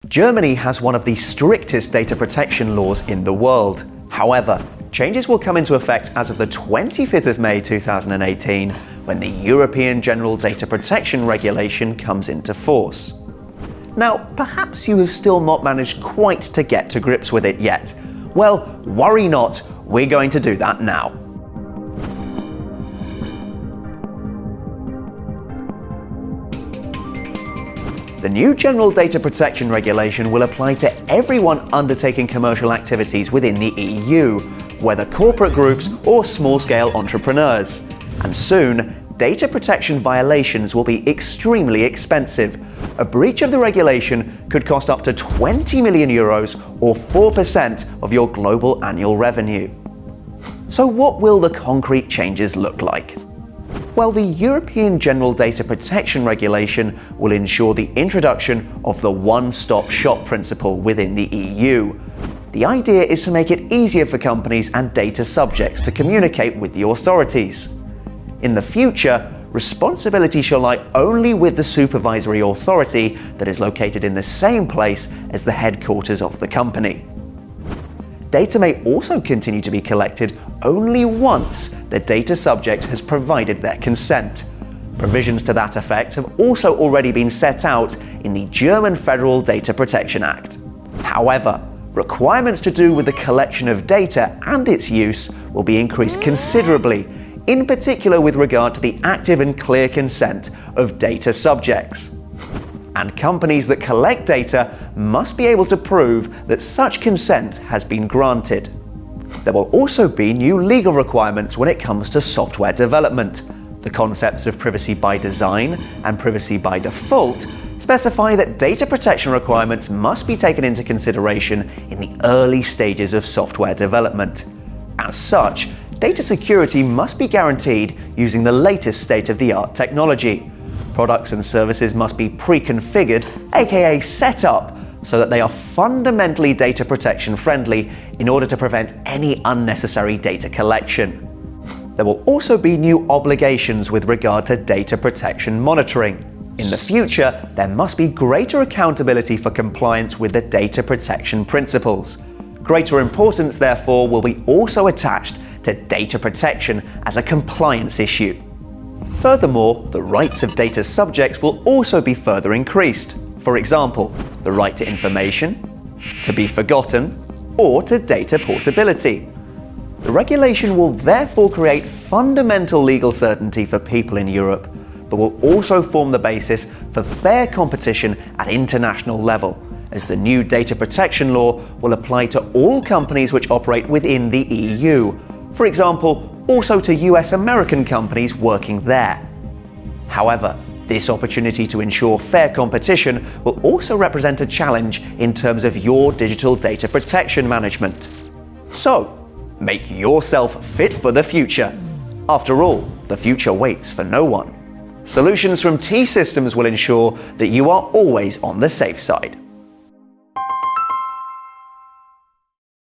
Germany has one of the strictest data protection laws in the world. However, changes will come into effect as of the 25th of May 2018, when the European General Data Protection Regulation comes into force. Now, perhaps you have still not managed quite to get to grips with it yet. Well, worry not, we're going to do that now. The new General Data Protection Regulation will apply to everyone undertaking commercial activities within the EU, whether corporate groups or small-scale entrepreneurs. And soon, data protection violations will be extremely expensive. A breach of the regulation could cost up to 20 million euros or 4% of your global annual revenue. So what will the concrete changes look like? Well, the European General Data Protection Regulation will ensure the introduction of the one-stop shop principle within the EU. The idea is to make it easier for companies and data subjects to communicate with the authorities. In the future, responsibility shall lie only with the supervisory authority that is located in the same place as the headquarters of the company. Data may also continue to be collected only once the data subject has provided their consent. Provisions to that effect have also already been set out in the German Federal Data Protection Act. However, requirements to do with the collection of data and its use will be increased considerably, in particular with regard to the active and clear consent of data subjects. And companies that collect data must be able to prove that such consent has been granted. There will also be new legal requirements when it comes to software development. The concepts of privacy by design and privacy by default specify that data protection requirements must be taken into consideration in the early stages of software development. As such, data security must be guaranteed using the latest state-of-the-art technology. Products and services must be pre-configured, aka set up, so that they are fundamentally data protection friendly in order to prevent any unnecessary data collection. There will also be new obligations with regard to data protection monitoring. In the future, there must be greater accountability for compliance with the data protection principles. Greater importance, therefore, will be also attached to data protection as a compliance issue. Furthermore, the rights of data subjects will also be further increased. For example, the right to information, to be forgotten, or to data portability. The regulation will therefore create fundamental legal certainty for people in Europe, but will also form the basis for fair competition at international level, as the new data protection law will apply to all companies which operate within the EU. For example, also to US-American companies working there. However, this opportunity to ensure fair competition will also represent a challenge in terms of your digital data protection management. So, make yourself fit for the future. After all, the future waits for no one. Solutions from T-Systems will ensure that you are always on the safe side.